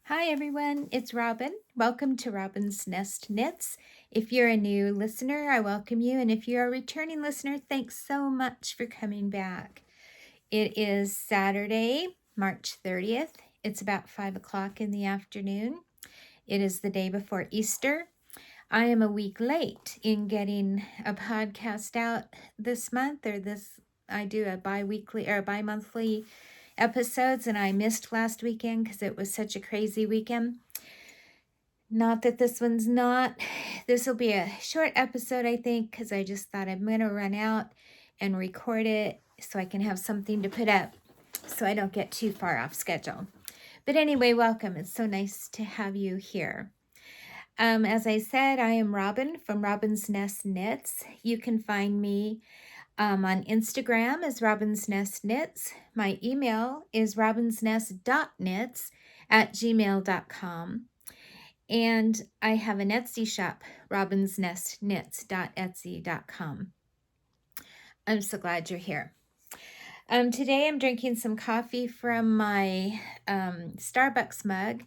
Hi everyone, it's Robin. Welcome to Robinznest Knits. If you're a new listener, I welcome you, and if you're a returning listener, thanks so much for coming back. It is Saturday, March 30th. It's about 5 o'clock in the afternoon. It is the day before Easter. I am a week late in getting a podcast out this month, I do a bi-weekly or bi-monthly episodes, and I missed last weekend because it was such a crazy weekend. Not that this one's not. This will be a short episode, I think, because I just thought I'm going to run out and record it so I can have something to put up so I don't get too far off schedule. But anyway, welcome. It's so nice to have you here. As I said, I am Robin from Robinznest Knits. You can find me on Instagram as Robinznest Knits. My email is robinsnest.knits@gmail.com. And I have an Etsy shop, robinsnestknits.etsy.com. I'm so glad you're here. Today I'm drinking some coffee from my Starbucks mug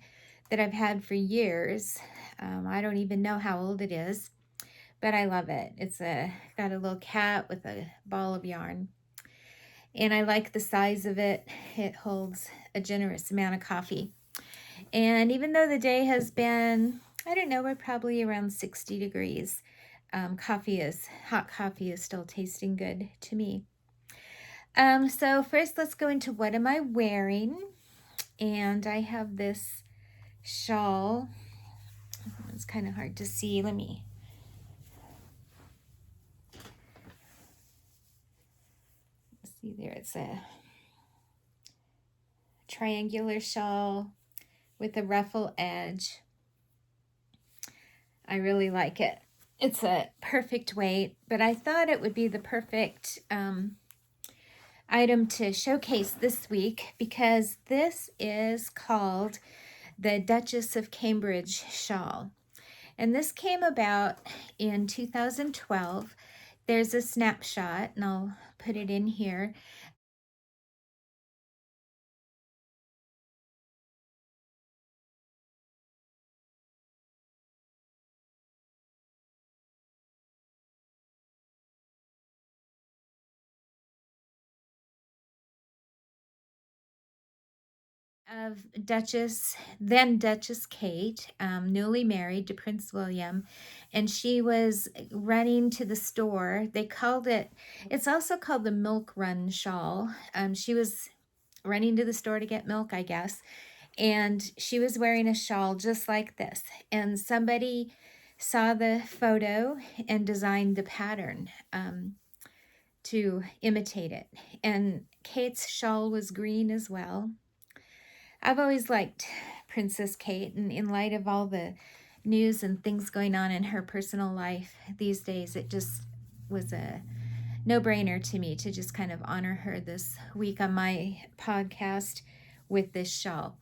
that I've had for years. I don't even know how old it is, but I love it. It's got a little cat with a ball of yarn. And I like the size of it. It holds a generous amount of coffee. And even though the day has been, I don't know, we're probably around 60 degrees, hot coffee is still tasting good to me. So first let's go into what am I wearing. And I have this shawl. It's kind of hard to see. Let me see there. It's a triangular shawl with a ruffle edge. I really like it. It's a perfect weight, but I thought it would be the perfect item to showcase this week because this is called the Duchess of Cambridge shawl. And this came about in 2012. There's a snapshot, and I'll put it in here. Of then Duchess Kate, newly married to Prince William, and she was running to the store. They called it, it's also called the milk run shawl. She was running to the store to get milk, I guess, and she was wearing a shawl just like this. And somebody saw the photo and designed the pattern to imitate it. And Kate's shawl was green as well. I've always liked Princess Kate, and in light of all the news and things going on in her personal life these days, it just was a no-brainer to me to just kind of honor her this week on my podcast with this shawl.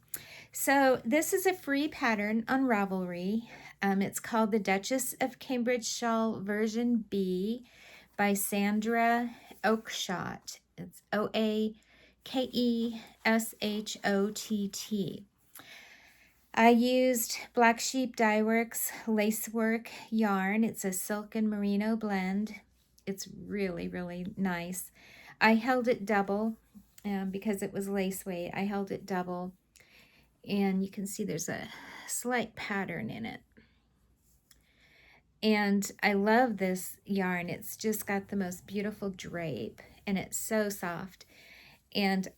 So this is a free pattern on Ravelry. It's called the Duchess of Cambridge Shawl version B by Sandra Oakeshott. It's Oakeshott. I used Black Sheep Dye Works Lacework yarn. It's a silk and merino blend. It's really, really nice. I held it double because it was lace weight. I held it double, and you can see there's a slight pattern in it. And I love this yarn. It's just got the most beautiful drape, and it's so soft. And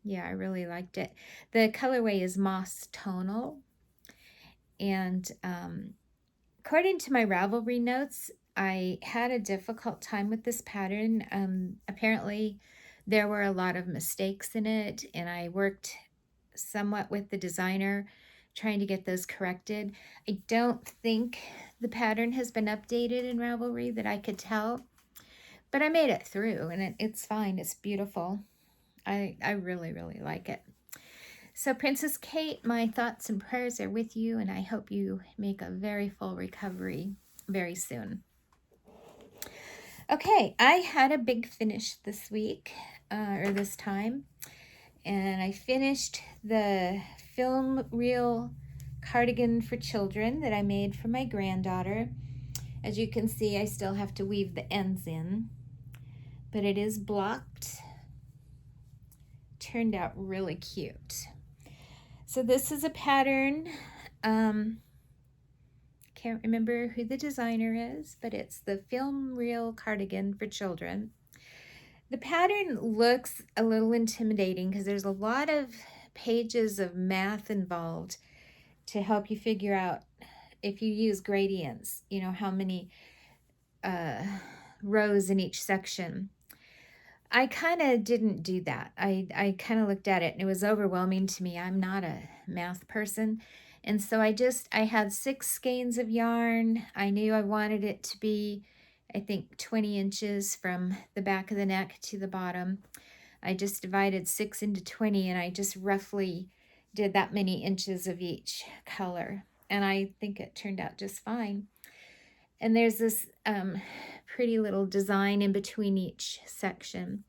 yeah, I really liked it. The colorway is Moss Tonal. And according to my Ravelry notes, I had a difficult time with this pattern. Apparently, there were a lot of mistakes in it, and I worked somewhat with the designer trying to get those corrected. I don't think the pattern has been updated in Ravelry that I could tell, but I made it through, and it's fine. It's beautiful. I really, really like it. So Princess Kate, my thoughts and prayers are with you, and I hope you make a very full recovery very soon. Okay, I had a big finish this week, or this time, and I finished the film reel cardigan for children that I made for my granddaughter. As you can see, I still have to weave the ends in, but it is blocked. Turned out really cute. So this is a pattern. Can't remember who the designer is, but it's the film reel cardigan for children. The pattern looks a little intimidating because there's a lot of pages of math involved to help you figure out, if you use gradients, you know, how many rows in each section. I kind of didn't do that. I kind of looked at it and it was overwhelming to me. I'm not a math person. And so I had 6 skeins of yarn. I knew I wanted it to be, I think, 20 inches from the back of the neck to the bottom. I just divided 6 into 20 and I just roughly did that many inches of each color. And I think it turned out just fine. And there's this pretty little design in between each section.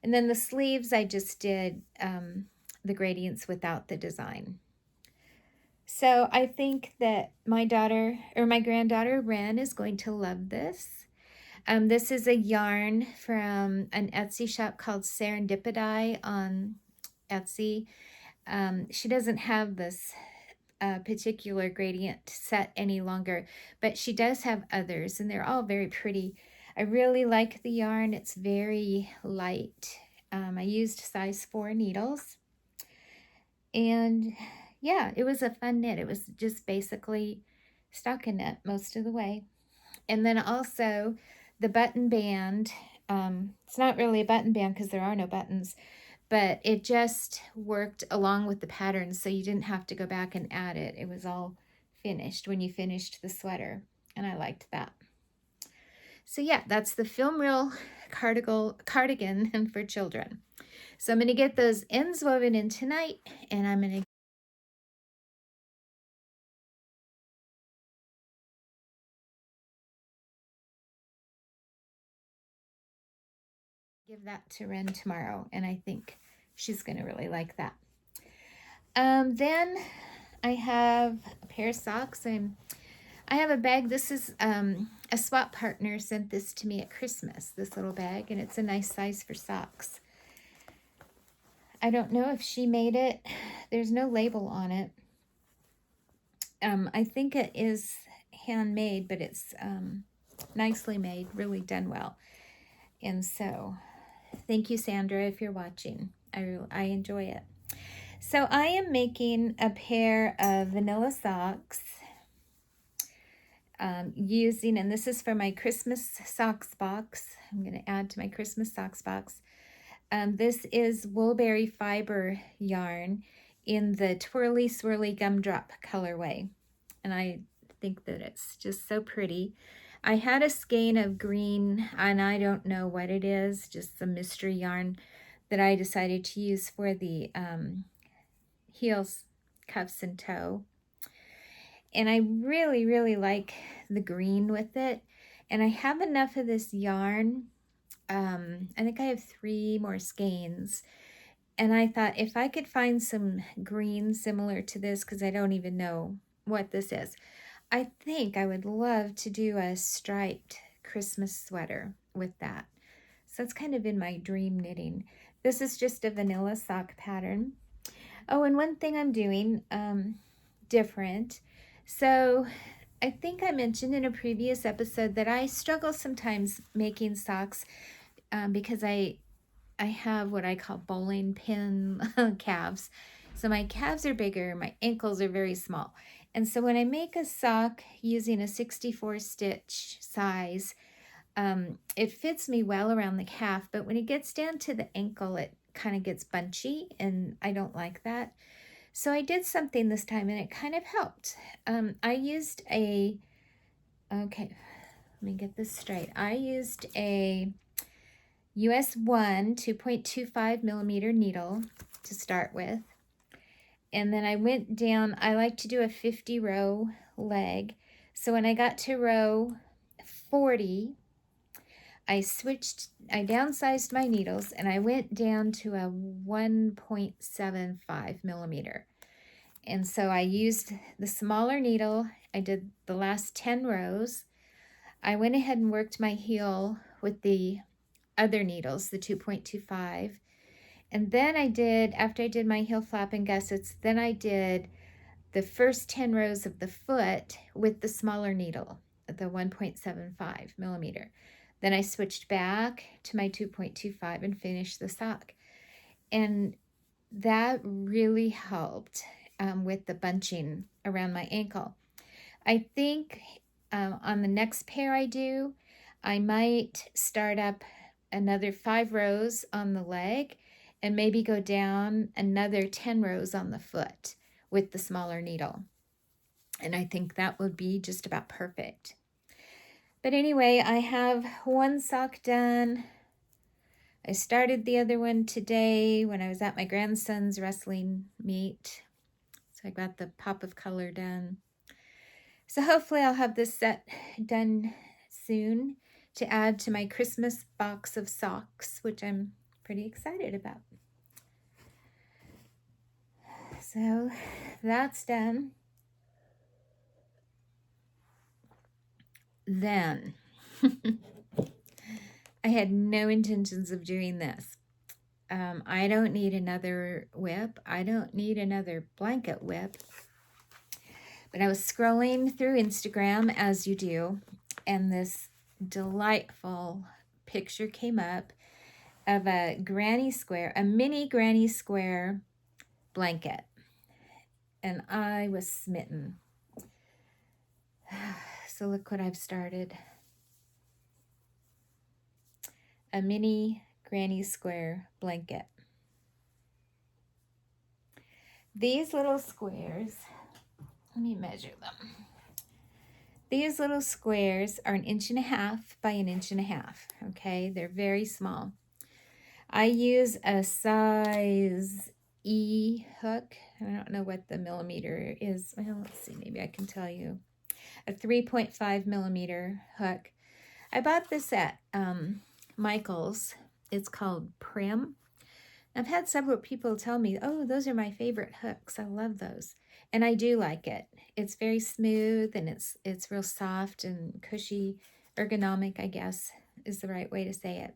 And then the sleeves, I just did the gradients without the design. So I think that my granddaughter, Ren, is going to love this. This is a yarn from an Etsy shop called Serendipity on Etsy. She doesn't have this particular gradient set any longer, but she does have others, and they're all very pretty. I really like the yarn. It's very light. I used size 4 needles, and yeah, it was a fun knit. It was just basically stockinette most of the way. And then also the button band. It's not really a button band because there are no buttons, but it just worked along with the pattern, so you didn't have to go back and add it. It was all finished when you finished the sweater, and I liked that. So yeah, that's the film reel cardigan for children. So I'm going to get those ends woven in tonight, and I'm going to give that to Ren tomorrow, and I think she's going to really like that. Then I have a pair of socks, and I have a bag. This is a swap partner sent this to me at Christmas, this little bag, and it's a nice size for socks. I don't know if she made it. There's no label on it. I think it is handmade, but it's nicely made, really done well. And so thank you, Sandra, if you're watching. I enjoy it. So I am making a pair of vanilla socks using, and this is for my Christmas socks box. I'm going to add to my Christmas socks box. This is woolberry fiber yarn in the twirly swirly gumdrop colorway. And I think that it's just so pretty. I had a skein of green, and I don't know what it is, just some mystery yarn that I decided to use for the heels, cuffs, and toe. And I really, really like the green with it. And I have enough of this yarn. I think I have 3 more skeins. And I thought if I could find some green similar to this, because I don't even know what this is, I think I would love to do a striped Christmas sweater with that. So it's kind of in my dream knitting. This is just a vanilla sock pattern. Oh, and one thing I'm doing different. So I think I mentioned in a previous episode that I struggle sometimes making socks because I have what I call bowling pin calves. So my calves are bigger, my ankles are very small. And so when I make a sock using a 64 stitch size, it fits me well around the calf, but when it gets down to the ankle, it kind of gets bunchy, and I don't like that. So I did something this time, and it kind of helped. I used okay, let me get this straight. I used a US 1 2.25 millimeter needle to start with. And then I went down, I like to do a 50 row leg. So when I got to row 40, I downsized my needles, and I went down to a 1.75 millimeter. And so I used the smaller needle. I did the last 10 rows. I went ahead and worked my heel with the other needles, the 2.25. And then after I did my heel flap and gussets, then I did the first 10 rows of the foot with the smaller needle, the 1.75 millimeter. Then I switched back to my 2.25 and finished the sock. And that really helped with the bunching around my ankle. I think on the next pair I might start up another 5 rows on the leg and maybe go down another 10 rows on the foot with the smaller needle. And I think that would be just about perfect. But anyway, I have one sock done. I started the other one today when I was at my grandson's wrestling meet. So I got the pop of color done. So hopefully I'll have this set done soon to add to my Christmas box of socks, which I'm pretty excited about. So that's done. Then I had no intentions of doing this. I don't need another whip. I don't need another blanket whip. But I was scrolling through Instagram, as you do, and this delightful picture came up of a mini granny square blanket. And I was smitten. So look what I've started. A mini granny square blanket. These little squares, let me measure them. These little squares are 1.5 inches by 1.5 inches, okay? They're very small. I use a size E hook. I don't know what the millimeter is. Well, let's see, maybe I can tell you. A 3.5 millimeter hook. I bought this at Michael's. It's called Prim. I've had several people tell me, oh, those are my favorite hooks. I love those. And I do like it. It's very smooth and it's real soft and cushy, ergonomic, I guess is the right way to say it.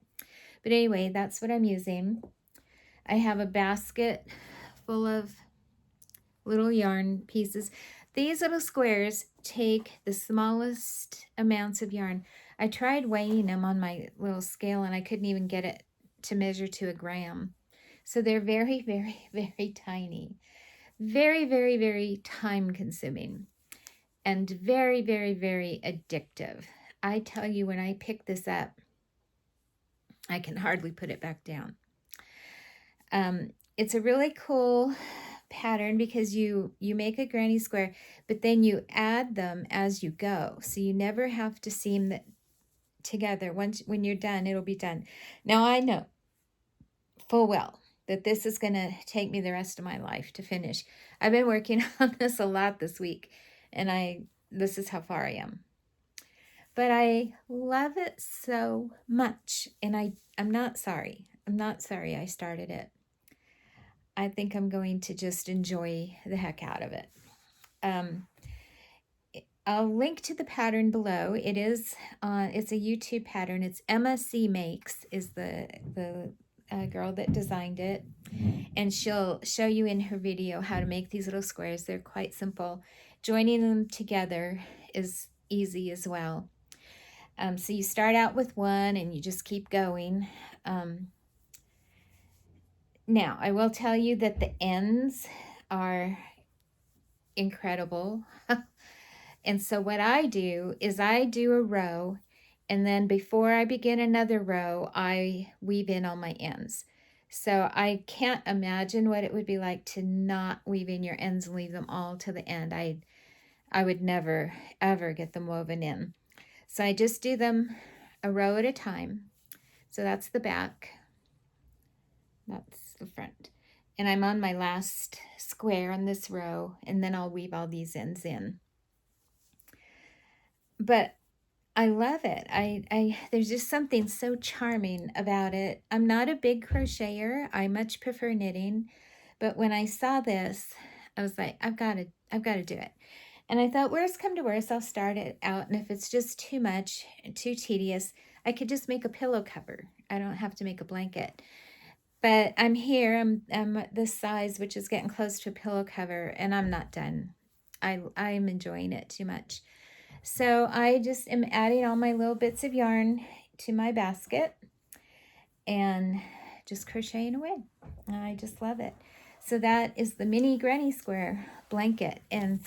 But anyway, that's what I'm using. I have a basket full of little yarn pieces. These little squares take the smallest amounts of yarn. I tried weighing them on my little scale and I couldn't even get it to measure to a gram. So they're very, very, very tiny. Very, very, very time consuming and very, very, very addictive. I tell you, when I pick this up, I can hardly put it back down. It's a really cool pattern because you make a granny square, but then you add them as you go. So you never have to seam that together. When you're done, it'll be done. Now I know full well that this is going to take me the rest of my life to finish. I've been working on this a lot this week, and this is how far I am. But I love it so much, and I'm not sorry. I'm not sorry I started it. I think I'm going to just enjoy the heck out of it. I'll link to the pattern below. It's a YouTube pattern. It's Emma C. Makes is the girl that designed it, and she'll show you in her video how to make these little squares. They're quite simple. Joining them together is easy as well. So you start out with one and you just keep going. Now, I will tell you that the ends are incredible. And so what I do is I do a row, and then before I begin another row, I weave in all my ends. So I can't imagine what it would be like to not weave in your ends and leave them all to the end. I would never, ever get them woven in. So I just do them a row at a time. So that's the back. That's the front. And I'm on my last square on this row, and then I'll weave all these ends in. But I love it. There's just something so charming about it. I'm not a big crocheter. I much prefer knitting. But when I saw this, I was like, I've got to do it. And I thought, worst come to worst, I'll start it out. And if it's just too much, too tedious, I could just make a pillow cover. I don't have to make a blanket. But I'm here, I'm this size, which is getting close to a pillow cover, and I'm not done. I'm enjoying it too much. So I just am adding all my little bits of yarn to my basket and just crocheting away. I just love it. So that is the mini granny square blanket. And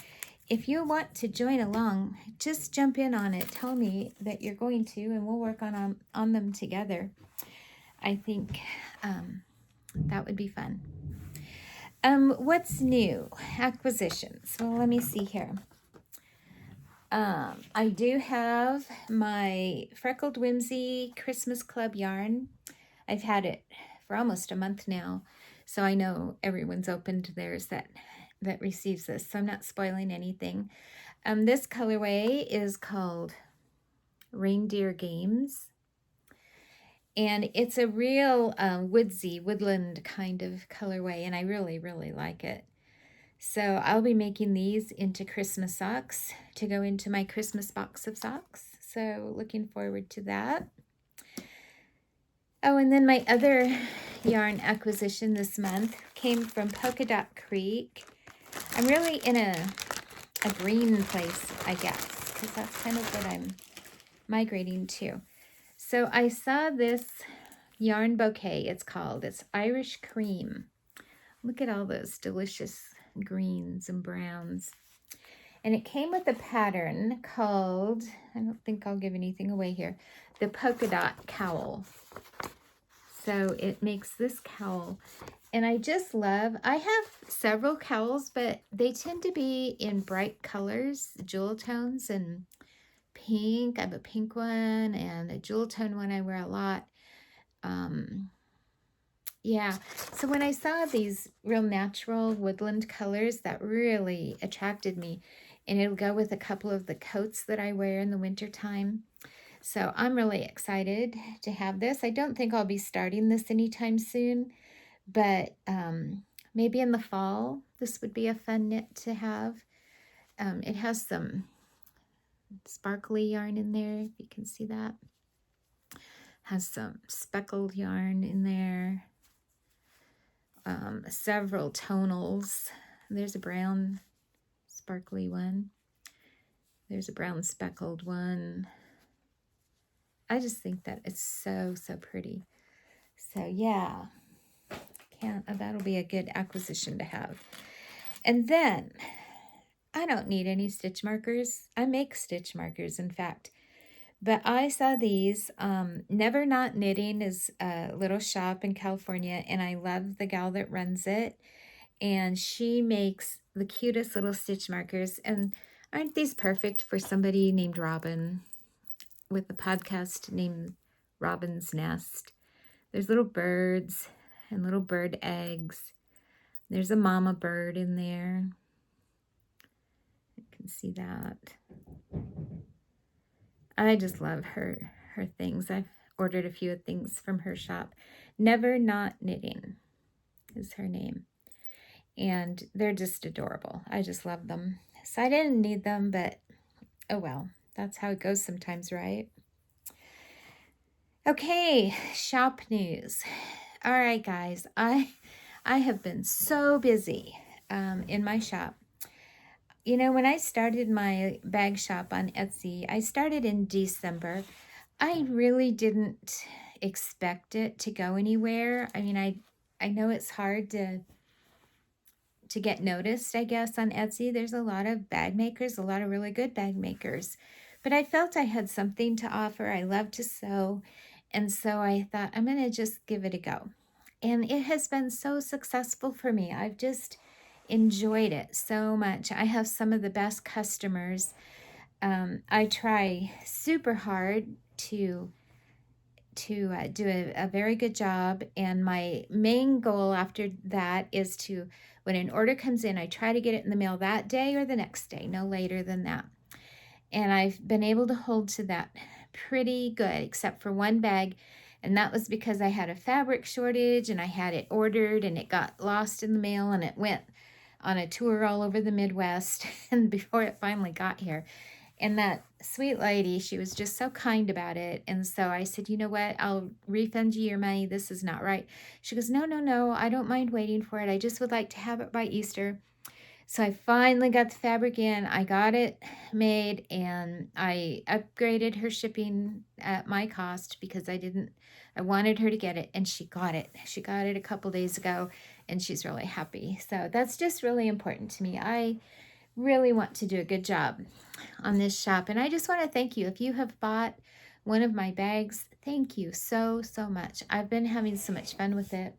if you want to join along, just jump in on it. Tell me that you're going to, and we'll work on them together. I think that would be fun. What's new? Acquisitions. Well, let me see here. I do have my Freckled Whimsy Christmas Club yarn. I've had it for almost a month now, so I know everyone's opened theirs that receives this, so I'm not spoiling anything. This colorway is called Reindeer Games, and it's a real woodsy, woodland kind of colorway, and I really, really like it. So I'll be making these into Christmas socks to go into my Christmas box of socks. So looking forward to that. Oh, and then my other yarn acquisition this month came from Polka Dot Creek. I'm really in a green place, I guess, because that's kind of what I'm migrating to. So I saw this yarn bouquet, it's called. It's Irish Cream. Look at all those delicious greens and browns. And it came with a pattern called, I don't think I'll give anything away here, the Polka Dot Cowl. So it makes this cowl. And I just love, I have several cowls, but they tend to be in bright colors, jewel tones and pink. I have a pink one and a jewel tone one I wear a lot. Yeah, so when I saw these real natural woodland colors, that really attracted me. And it'll go with a couple of the coats that I wear in the wintertime. So I'm really excited to have this. I don't think I'll be starting this anytime soon, but maybe in the fall, this would be a fun knit to have. It has some sparkly yarn in there, if you can see that. Has some speckled yarn in there. Several tonals. There's a brown sparkly one. There's a brown speckled one. I just think that it's so, so pretty. So yeah, that'll be a good acquisition to have. And then I don't need any stitch markers. I make stitch markers, in fact. But I saw these. Never Not Knitting is a little shop in California, and I love the gal that runs it. And she makes the cutest little stitch markers. And aren't these perfect for somebody named Robin with a podcast named Robinznest? There's little birds and little bird eggs. There's a mama bird in there. You can see that. I just love her things. I've ordered a few things from her shop. Never Not Knitting is her name. And they're just adorable. I just love them. So I didn't need them, but oh well. That's how it goes sometimes, right? Okay, shop news. All right, guys. I have been so busy in my shop. You know, when I started my bag shop on Etsy, I started in December. I really didn't expect it to go anywhere. I mean, I know it's hard to get noticed, I guess, on Etsy. There's a lot of bag makers, a lot of really good bag makers. But I felt I had something to offer. I love to sew. And so I thought, I'm going to just give it a go. And it has been so successful for me. I've just enjoyed it so much. I have some of the best customers. I try super hard to do a very good job, and my main goal after that is to, when an order comes in, I try to get it in the mail that day or the next day, no later than that. And I've been able to hold to that pretty good, except for one bag, and that was because I had a fabric shortage and I had it ordered and it got lost in the mail and it went on a tour all over the Midwest and before it finally got here. And that sweet lady, she was just so kind about it. And so I said, you know what? I'll refund you your money. This is not right. She goes, no, no, no. I don't mind waiting for it. I just would like to have it by Easter. So I finally got the fabric in. I got it made and I upgraded her shipping at my cost because I wanted her to get it and she got it. She got it a couple days ago and she's really happy. So that's just really important to me. I really want to do a good job on this shop. And I just want to thank you. If you have bought one of my bags, thank you so, so much. I've been having so much fun with it.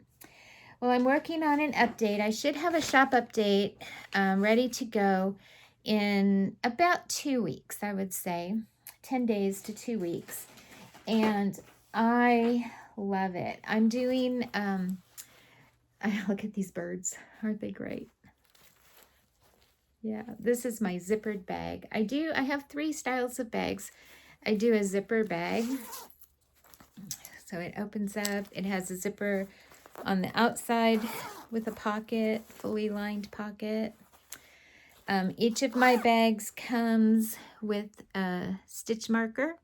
Well, I'm working on an update. I should have a shop update ready to go in about 2 weeks, I would say. 10 days to 2 weeks. And I love it. I'm doing, look at these birds. Aren't they great? Yeah, this is my zippered bag. I have 3 styles of bags. I do a zipper bag. So it opens up. It has a zipper on the outside with a pocket, fully lined pocket. Each of my bags comes with a stitch marker.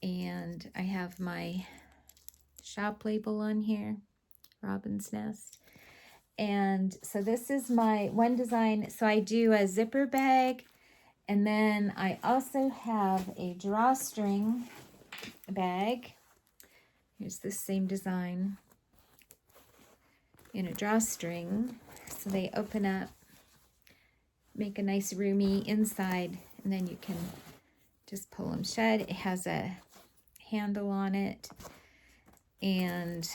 And I have my shop label on here, Robinznest. And so this is my one design. So I do a zipper bag, and then I also have a drawstring bag. Here's the same design in a drawstring. So they open up, make a nice roomy inside, and then you can just pull them shut. It has a handle on it. And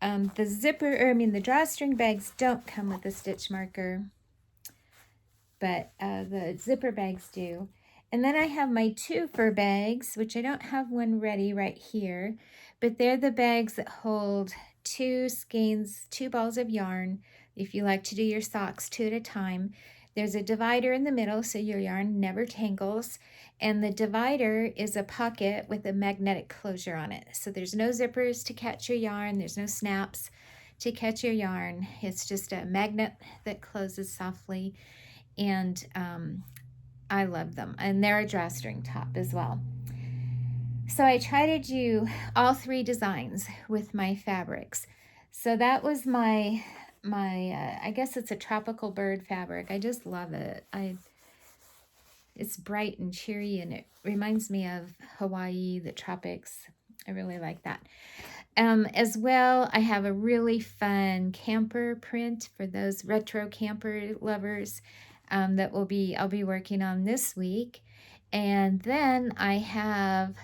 the drawstring bags don't come with a stitch marker, but the zipper bags do. And then I have my 2 fur bags, which I don't have one ready right here, but they're the bags that hold 2 skeins, 2 balls of yarn. If you like to do your socks 2 at a time, there's a divider in the middle so your yarn never tangles. And the divider is a pocket with a magnetic closure on it. So there's no zippers to catch your yarn. There's no snaps to catch your yarn. It's just a magnet that closes softly. And I love them. And they're a drawstring top as well. So I try to do all 3 designs with my fabrics. So that was my I guess it's a tropical bird fabric. I just love it. It's bright and cheery, and it reminds me of Hawaii, the tropics. I really like that. As well, I have a really fun camper print for those retro camper lovers that I'll be working on this week. And then I have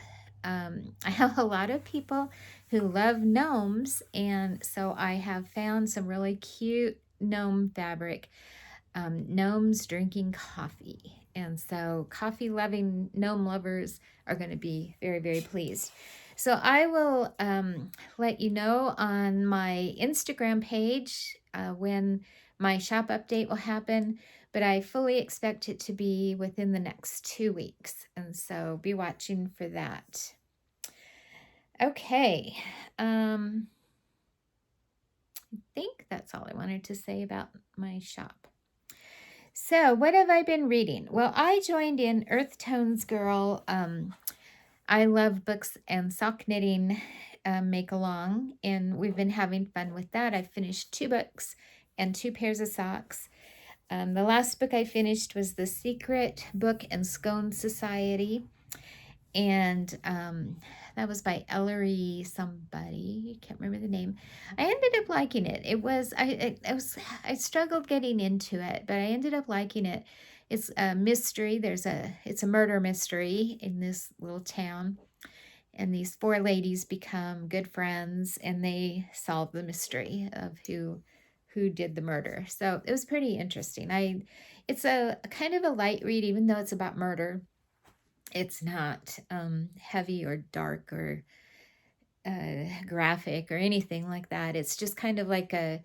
a lot of people who love gnomes, and so I have found some really cute gnome fabric. Gnomes drinking coffee. And so coffee-loving gnome lovers are going to be very, very pleased. So I will let you know on my Instagram page when my shop update will happen, but I fully expect it to be within the next 2 weeks. And so be watching for that. Okay. I think that's all I wanted to say about my shop. So what have I been reading? Well, I joined in Earth Tones Girl. I love books and sock knitting make along, and we've been having fun with that. I've finished 2 books and 2 pairs of socks. The last book I finished was The Secret Book and Scone Society, and that was by Ellery somebody. I can't remember the name. I ended up liking it. I struggled getting into it, but I ended up liking it. It's a mystery. It's a murder mystery in this little town, and these 4 ladies become good friends, and they solve the mystery of who did the murder. So it was pretty interesting. It's a kind of a light read, even though it's about murder. It's not heavy or dark or graphic or anything like that. It's just kind of like a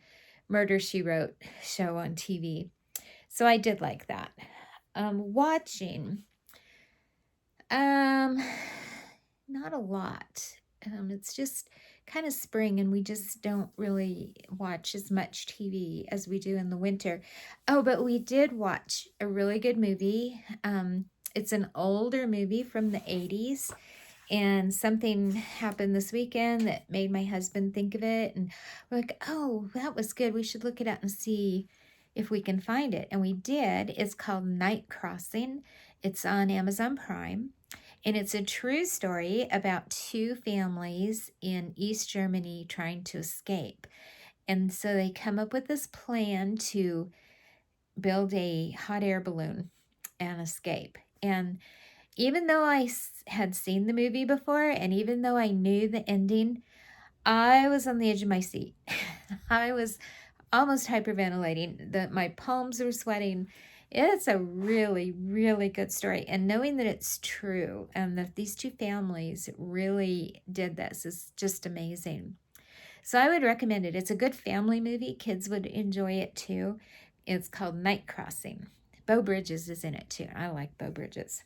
Murder, She Wrote show on TV. So I did like that. Watching. Not a lot. It's just kind of spring, and we just don't really watch as much TV as we do in the winter. Oh, but we did watch a really good movie. It's an older movie from the 80s, and something happened this weekend that made my husband think of it. And we're like, oh, that was good. We should look it up and see if we can find it. And we did. It's called Night Crossing. It's on Amazon Prime. And it's a true story about two families in East Germany trying to escape. And so they come up with this plan to build a hot air balloon and escape. And even though I had seen the movie before, and even though I knew the ending, I was on the edge of my seat. I was almost hyperventilating. My palms were sweating. It's a really, really good story. And knowing that it's true and that these two families really did this is just amazing. So I would recommend it. It's a good family movie. Kids would enjoy it too. It's called Night Crossing. Beau Bridges is in it too. I like Beau Bridges.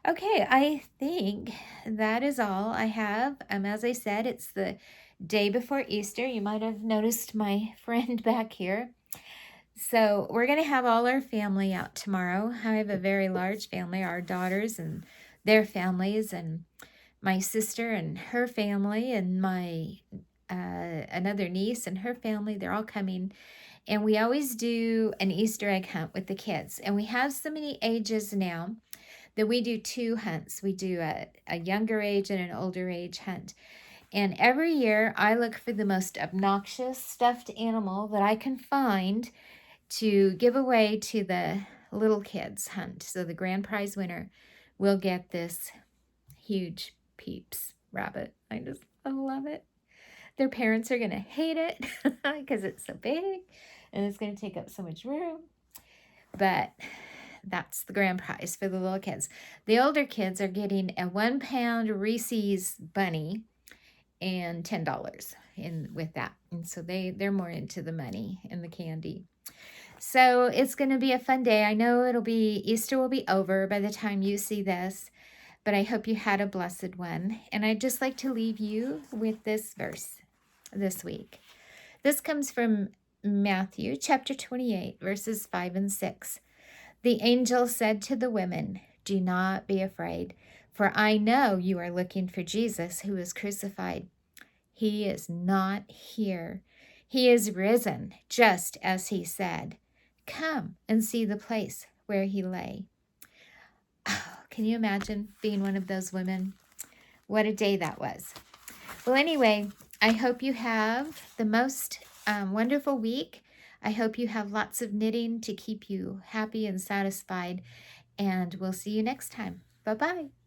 Okay, I think that is all I have. As I said, it's the day before Easter. You might have noticed my friend back here. So we're going to have all our family out tomorrow. I have a very large family, our daughters and their families, and my sister and her family, and my another niece and her family. They're all coming. And we always do an Easter egg hunt with the kids. And we have so many ages now that we do two hunts. We do a younger age and an older age hunt. And every year I look for the most obnoxious stuffed animal that I can find to give away to the little kids hunt. So the grand prize winner will get this huge Peeps rabbit. I love it. Their parents are going to hate it because it's so big and it's going to take up so much room. But that's the grand prize for the little kids. The older kids are getting a 1 pound Reese's bunny and $10 in with that. And so they're more into the money and the candy. So it's going to be a fun day. I know Easter will be over by the time you see this, but I hope you had a blessed one. And I'd just like to leave you with this verse this week. This comes from Matthew chapter 28, verses 5 and 6. The angel said to the women, "Do not be afraid, for I know you are looking for Jesus who was crucified. He is not here. He is risen, just as he said. Come and see the place where he lay." Oh, can you imagine being one of those women? What a day that was. Well, anyway, I hope you have the most wonderful week. I hope you have lots of knitting to keep you happy and satisfied. And we'll see you next time. Bye-bye.